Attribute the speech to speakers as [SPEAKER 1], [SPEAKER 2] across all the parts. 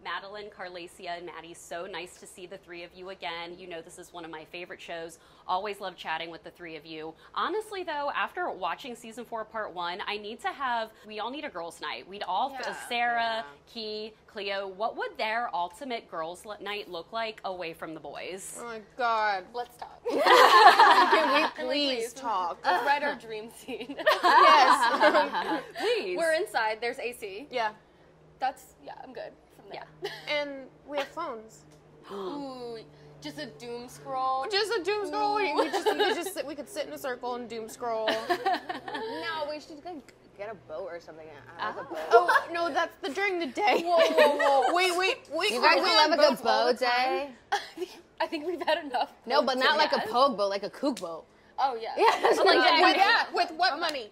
[SPEAKER 1] Madelyn, Carlacia, and Maddie, so nice to see the three of you again. You know this is one of my favorite shows. Always love chatting with the three of you. Honestly, though, after watching season 4, part 1, we all need a girls' night. We'd all, Sarah, Key, Cleo, what would their ultimate girls' night look like away from the boys?
[SPEAKER 2] Oh my God.
[SPEAKER 3] Let's talk.
[SPEAKER 2] Can we please talk?
[SPEAKER 3] Let's write our dream scene.
[SPEAKER 2] Yes.
[SPEAKER 1] Please.
[SPEAKER 3] We're inside. There's AC.
[SPEAKER 2] Yeah.
[SPEAKER 3] I'm good from there.
[SPEAKER 1] Yeah.
[SPEAKER 2] And we have phones.
[SPEAKER 3] Ooh, just a doom scroll.
[SPEAKER 2] Just a doom scroll. We could sit in a circle and doom scroll.
[SPEAKER 4] No, we should get a boat or something. A boat.
[SPEAKER 2] Oh no, that's during the day.
[SPEAKER 3] Whoa.
[SPEAKER 2] Wait.
[SPEAKER 4] You guys will have like a boat day?
[SPEAKER 3] I think we've had enough.
[SPEAKER 4] No, but not like a pogue boat, like a kook boat.
[SPEAKER 3] Oh yeah.
[SPEAKER 2] Yeah. With what money?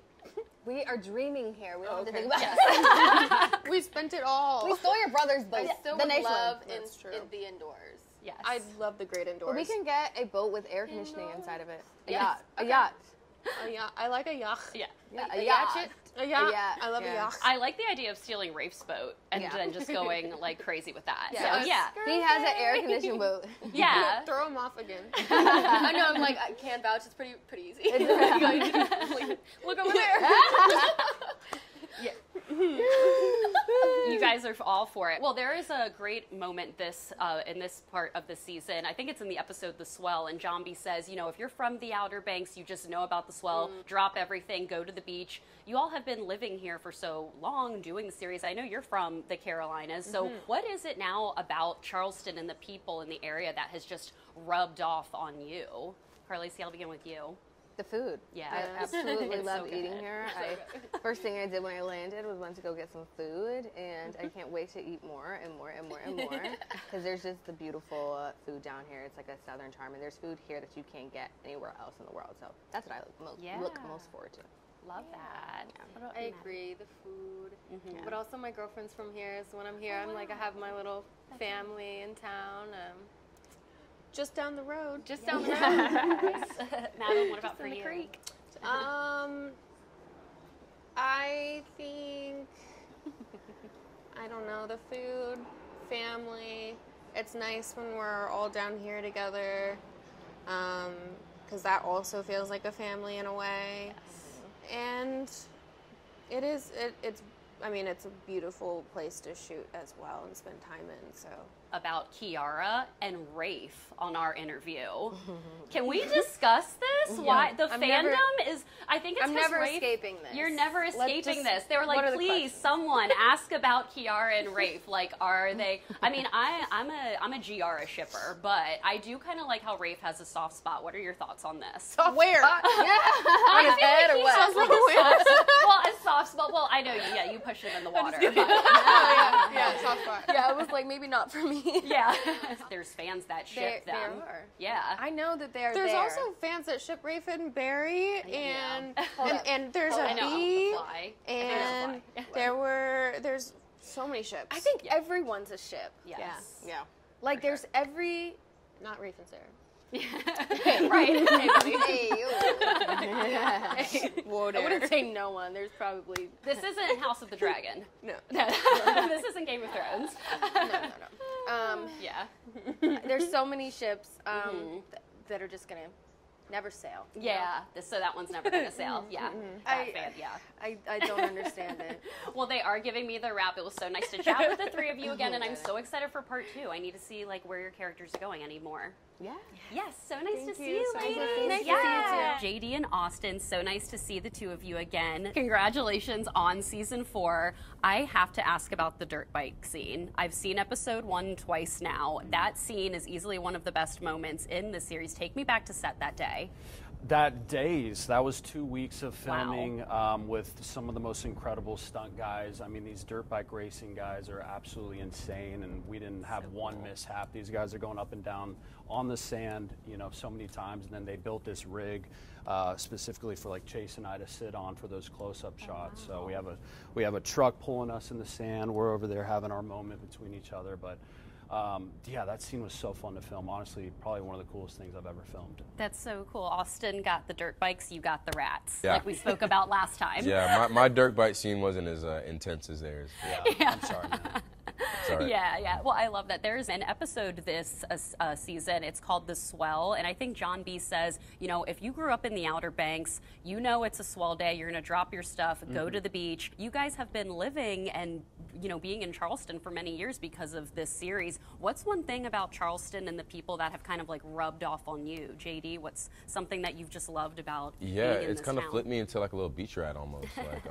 [SPEAKER 4] We are dreaming here. We don't have to think about it.
[SPEAKER 2] We spent it all.
[SPEAKER 4] We stole your brother's boat.
[SPEAKER 3] I still
[SPEAKER 4] the
[SPEAKER 3] would
[SPEAKER 4] nice
[SPEAKER 3] love
[SPEAKER 4] one.
[SPEAKER 3] in the indoors.
[SPEAKER 1] Yes.
[SPEAKER 2] I love the great indoors.
[SPEAKER 4] But we can get a boat with air conditioning inside of it. A
[SPEAKER 3] Yes.
[SPEAKER 4] yacht.
[SPEAKER 3] Okay.
[SPEAKER 4] A yacht.
[SPEAKER 2] A yacht. I like a yacht.
[SPEAKER 1] Yeah.
[SPEAKER 4] A yacht.
[SPEAKER 2] A yacht.
[SPEAKER 4] Yeah.
[SPEAKER 2] I love a yacht.
[SPEAKER 1] I like the idea of stealing Rafe's boat and then just going like crazy with that.
[SPEAKER 2] Yeah.
[SPEAKER 1] So yeah.
[SPEAKER 4] He has an air conditioned boat.
[SPEAKER 1] Yeah.
[SPEAKER 2] Throw him off again.
[SPEAKER 3] I know. I'm like, I can't vouch. It's pretty easy.
[SPEAKER 1] Look over there. Yeah. You guys are all for it. Well, there is a great moment in this part of the season. I think it's in the episode The Swell, and Jambi says, if you're from the Outer Banks, you just know about the Swell, drop everything, go to the beach. You all have been living here for so long doing the series. I know you're from the Carolinas, so what is it now about Charleston and the people in the area that has just rubbed off on you? Carlacia, I'll begin with you.
[SPEAKER 4] The food.
[SPEAKER 1] Yeah.
[SPEAKER 4] I absolutely
[SPEAKER 1] It's
[SPEAKER 4] love
[SPEAKER 1] so
[SPEAKER 4] eating
[SPEAKER 1] good.
[SPEAKER 4] here. First thing I did when I landed was went to go get some food, and I can't wait to eat more and more and more and more because there's just the beautiful food down here. It's like a southern charm, and there's food here that you can't get anywhere else in the world. So that's what I look most forward to.
[SPEAKER 1] Love that.
[SPEAKER 4] Yeah.
[SPEAKER 3] I agree. The food, but also my girlfriend's from here, so when I'm here, I'm like I have my little family in town.
[SPEAKER 2] Just down the road.
[SPEAKER 3] Just down the road.
[SPEAKER 1] Madelyn, what about for you?
[SPEAKER 3] Creek.
[SPEAKER 2] I think, I don't know, the food, family. It's nice when we're all down here together, because that also feels like a family in a way.
[SPEAKER 1] Yes.
[SPEAKER 2] And it's a beautiful place to shoot as well and spend time in, so.
[SPEAKER 1] About Kiara and Rafe on our interview. Can we discuss this?
[SPEAKER 3] Yeah.
[SPEAKER 1] Why the
[SPEAKER 3] I'm
[SPEAKER 1] fandom
[SPEAKER 3] never-
[SPEAKER 1] is? I think it's
[SPEAKER 3] I'm
[SPEAKER 1] 'cause
[SPEAKER 3] never
[SPEAKER 1] Rafe,
[SPEAKER 3] escaping this.
[SPEAKER 1] You're never escaping this. They were
[SPEAKER 3] what
[SPEAKER 1] like,
[SPEAKER 3] are the
[SPEAKER 1] please,
[SPEAKER 3] questions?"
[SPEAKER 1] someone ask about Kiara and Rafe. Like, are they? I mean, I'm a Giara shipper, but I do kind of like how Rafe has a soft spot. What are your thoughts on this?
[SPEAKER 2] Where?
[SPEAKER 1] On
[SPEAKER 3] his head or what?
[SPEAKER 1] Well, a soft spot. Well, I know you. Yeah, you pushed him in the water. But,
[SPEAKER 2] Yeah, soft spot.
[SPEAKER 3] Yeah, I was like, maybe not for me.
[SPEAKER 1] yeah, there's fans that ship
[SPEAKER 3] There
[SPEAKER 1] them.
[SPEAKER 3] are.
[SPEAKER 1] Yeah.
[SPEAKER 3] I know that they're
[SPEAKER 2] There's
[SPEAKER 3] there.
[SPEAKER 2] also fans that ship Rafe and Barry, and there's
[SPEAKER 1] I
[SPEAKER 2] a
[SPEAKER 1] know.
[SPEAKER 2] bee,
[SPEAKER 1] Fly.
[SPEAKER 2] and there's so many ships.
[SPEAKER 3] I think everyone's a ship.
[SPEAKER 1] Yes.
[SPEAKER 4] Yeah.
[SPEAKER 3] Like there's every.
[SPEAKER 2] Not Rafe and Sarah.
[SPEAKER 1] Right.
[SPEAKER 4] Hey,
[SPEAKER 2] Whoa,
[SPEAKER 3] I wouldn't say no one. There's probably.
[SPEAKER 1] This isn't House of the Dragon.
[SPEAKER 2] No.
[SPEAKER 1] This isn't Game of Thrones.
[SPEAKER 3] No.
[SPEAKER 1] Yeah.
[SPEAKER 3] There's so many ships that are just gonna never sail. you know?
[SPEAKER 1] Yeah. So that one's never going to sail. Yeah. That fan, yeah.
[SPEAKER 3] I don't understand it.
[SPEAKER 1] Well, they are giving me the wrap. It was so nice to chat with the three of you again, and I'm so excited for part 2. I need to see like where your characters are going anymore.
[SPEAKER 4] Yeah.
[SPEAKER 1] Yes, so nice to see
[SPEAKER 2] you.
[SPEAKER 1] you,
[SPEAKER 2] So
[SPEAKER 1] ladies.
[SPEAKER 3] nice to see you
[SPEAKER 1] JD and Austin, so nice to see the two of you again. Congratulations on season 4. I have to ask about the dirt bike scene. I've seen episode 1 twice now. That scene is easily one of the best moments in the series. Take me back to set that day.
[SPEAKER 5] That was 2 weeks of filming with some of the most incredible stunt guys. I mean, these dirt bike racing guys are absolutely insane, and we didn't have one mishap. These guys are going up and down on the sand, so many times, and then they built this rig specifically for like Chase and I to sit on for those close-up shots.
[SPEAKER 1] Wow.
[SPEAKER 5] So we have a truck pulling us in the sand. We're over there having our moment between each other, but. Yeah, that scene was so fun to film. Honestly, probably one of the coolest things I've ever filmed.
[SPEAKER 1] That's so cool. Austin got the dirt bikes, you got the rats,
[SPEAKER 6] Yeah.
[SPEAKER 1] like we spoke about last time.
[SPEAKER 6] Yeah, my dirt bike scene wasn't as intense as theirs.
[SPEAKER 5] Yeah. I'm sorry, man.
[SPEAKER 6] It's all right.
[SPEAKER 1] Yeah. Well, I love that. There's an episode this season. It's called The Swell. And I think John B says, you know, if you grew up in the Outer Banks, you know it's a swell day. You're going to drop your stuff, go to the beach. You guys have been living and, you know, being in Charleston for many years because of this series. What's one thing about Charleston and the people that have kind of like rubbed off on you? JD, what's something that you've just loved about being in
[SPEAKER 6] it's
[SPEAKER 1] this
[SPEAKER 6] kind of
[SPEAKER 1] town?
[SPEAKER 6] flipped me into like a little beach rat almost. Like,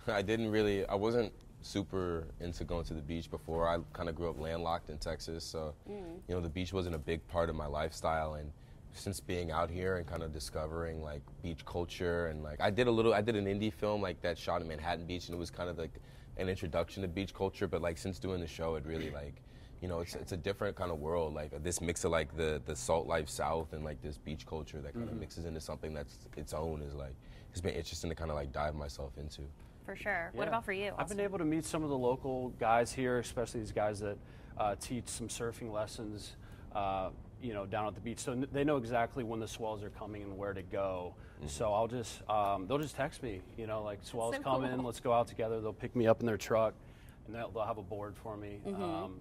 [SPEAKER 6] I wasn't super into going to the beach before. I kind of grew up landlocked in Texas, so you know, the beach wasn't a big part of my lifestyle. And since being out here and kind of discovering like beach culture, and like I did an indie film like that shot in Manhattan Beach, and it was kind of like an introduction to beach culture. But like since doing the show, it really like, you know, it's a different kind of world. Like this mix of like the salt life South and like this beach culture that kind of mixes into something that's its own is like, it's been interesting to kind of like dive myself into.
[SPEAKER 1] For sure.
[SPEAKER 5] Yeah.
[SPEAKER 1] What about for you?
[SPEAKER 5] I've been able to meet some of the local guys here, especially these guys that teach some surfing lessons, you know, down at the beach. So they know exactly when the swells are coming and where to go. So I'll just, they'll just text me, you know, like swells coming, let's go out together. They'll pick me up in their truck, and they'll have a board for me.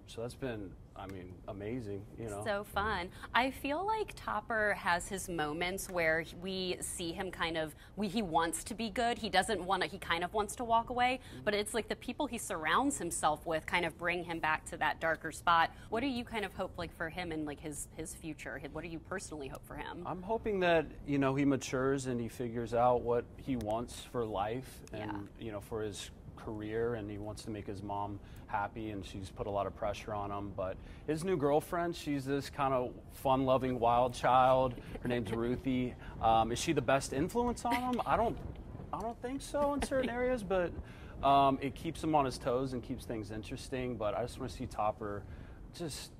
[SPEAKER 5] So that's been, I mean, amazing, you know.
[SPEAKER 1] So fun. I feel like Topper has his moments where we see him kind of, he wants to be good. He doesn't want to, he kind of wants to walk away, but it's like the people he surrounds himself with kind of bring him back to that darker spot. What do you kind of hope like for him and like his future? What do you personally hope for him?
[SPEAKER 5] I'm hoping that, you know, he matures and he figures out what he wants for life and, you know, for his career, and he wants to make his mom happy, and she's put a lot of pressure on him. But his new girlfriend, she's this kind of fun-loving wild child. Her name's Ruthie. Is she the best influence on him? I don't think so in certain areas, but it keeps him on his toes and keeps things interesting. But I just want to see Topper just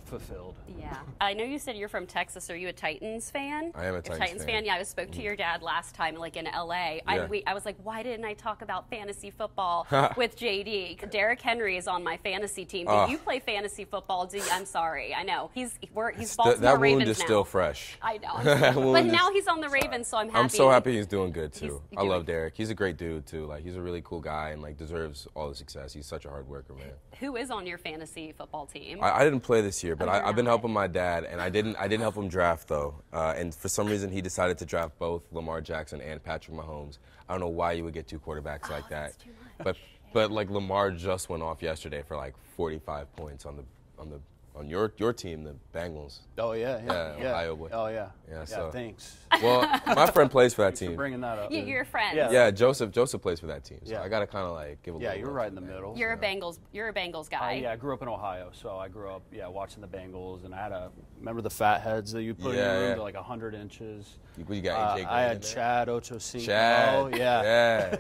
[SPEAKER 5] fulfilled.
[SPEAKER 1] Yeah. I know you said you're from Texas. Are you a Titans fan?
[SPEAKER 6] I am a Titans
[SPEAKER 1] fan. Yeah, I spoke to your dad last time, like in LA.
[SPEAKER 6] Yeah.
[SPEAKER 1] I was like, why didn't I talk about fantasy football with JD? Derrick Henry is on my fantasy team. Do you play fantasy football? I'm sorry. I know. He's Baltimore
[SPEAKER 6] that
[SPEAKER 1] Ravens
[SPEAKER 6] wound is
[SPEAKER 1] now.
[SPEAKER 6] still fresh.
[SPEAKER 1] I know. But now he's on the Ravens, so I'm happy.
[SPEAKER 6] I'm so happy he's doing good too.
[SPEAKER 1] He's
[SPEAKER 6] I love Derrick. He's a great dude too. Like he's a really cool guy and like deserves all the success. He's such a hard worker, man.
[SPEAKER 1] Who is on your fantasy football team?
[SPEAKER 6] I didn't play this year, but I've been
[SPEAKER 1] not.
[SPEAKER 6] helping my dad, and I didn't help him draft though. And for some reason, he decided to draft both Lamar Jackson and Patrick Mahomes. I don't know why you would get two quarterbacks like that.
[SPEAKER 1] That's too much.
[SPEAKER 6] But like Lamar just went off yesterday for like 45 points on your team, the Bengals.
[SPEAKER 5] Oh yeah.
[SPEAKER 6] Ohio boy.
[SPEAKER 5] Oh yeah.
[SPEAKER 6] Yeah. So
[SPEAKER 5] Thanks.
[SPEAKER 6] well, my friend plays for that
[SPEAKER 5] Thanks for
[SPEAKER 6] team.
[SPEAKER 5] bringing that up.
[SPEAKER 1] You're friends.
[SPEAKER 5] Yeah.
[SPEAKER 6] Yeah, Joseph plays for that team. So
[SPEAKER 5] Yeah.
[SPEAKER 6] I gotta kind of like give a
[SPEAKER 5] Yeah,
[SPEAKER 6] little.
[SPEAKER 5] you're
[SPEAKER 6] love
[SPEAKER 5] right in
[SPEAKER 6] to
[SPEAKER 5] the
[SPEAKER 6] that.
[SPEAKER 5] middle.
[SPEAKER 1] You're a Bengals guy.
[SPEAKER 5] Yeah, I grew up in Ohio, so I grew up watching the Bengals, and I had remember the fat heads that you put in the room, they're like 100 inches.
[SPEAKER 6] You got AJ
[SPEAKER 5] I had
[SPEAKER 6] in there?
[SPEAKER 5] Chad Ochocinco.
[SPEAKER 6] Chad.
[SPEAKER 5] Yeah.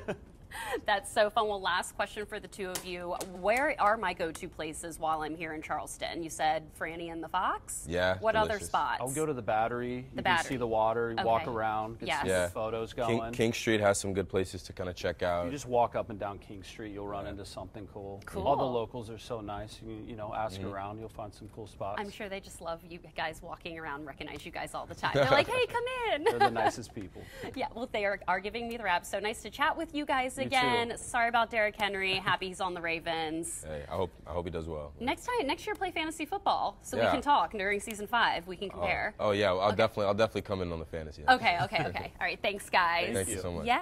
[SPEAKER 1] That's so fun. Well, last question for the two of you. Where are my go-to places while I'm here in Charleston? You said Franny and the Fox?
[SPEAKER 6] Yeah,
[SPEAKER 1] What other
[SPEAKER 6] delicious.
[SPEAKER 1] spots?
[SPEAKER 5] I'll go to the Battery. You can
[SPEAKER 1] Battery.
[SPEAKER 5] see the water, you walk
[SPEAKER 1] Okay.
[SPEAKER 5] around, get
[SPEAKER 1] Yes.
[SPEAKER 5] some
[SPEAKER 6] Yeah.
[SPEAKER 5] photos going.
[SPEAKER 6] King Street has some good places to kind of check out.
[SPEAKER 5] You just walk up and down King Street, you'll run into something cool.
[SPEAKER 1] Cool.
[SPEAKER 5] All the locals are so nice. You know, ask around, you'll find some cool spots.
[SPEAKER 1] I'm sure they just love you guys walking around, recognize you guys all the time. They're like, hey, come in.
[SPEAKER 5] They're the nicest people.
[SPEAKER 1] Yeah, well, they are giving me the rap. So nice to chat with you guys
[SPEAKER 5] You
[SPEAKER 1] again.
[SPEAKER 5] too.
[SPEAKER 1] Sorry about Derrick Henry. Happy he's on the Ravens.
[SPEAKER 6] Hey, I hope he does well.
[SPEAKER 1] Next year, play fantasy football so we
[SPEAKER 6] Yeah.
[SPEAKER 1] can talk during season 5. We can compare.
[SPEAKER 6] Oh yeah, I'll definitely come in on the fantasy.
[SPEAKER 1] Okay. All right, thanks, guys.
[SPEAKER 6] Thank you so much.
[SPEAKER 1] Yeah.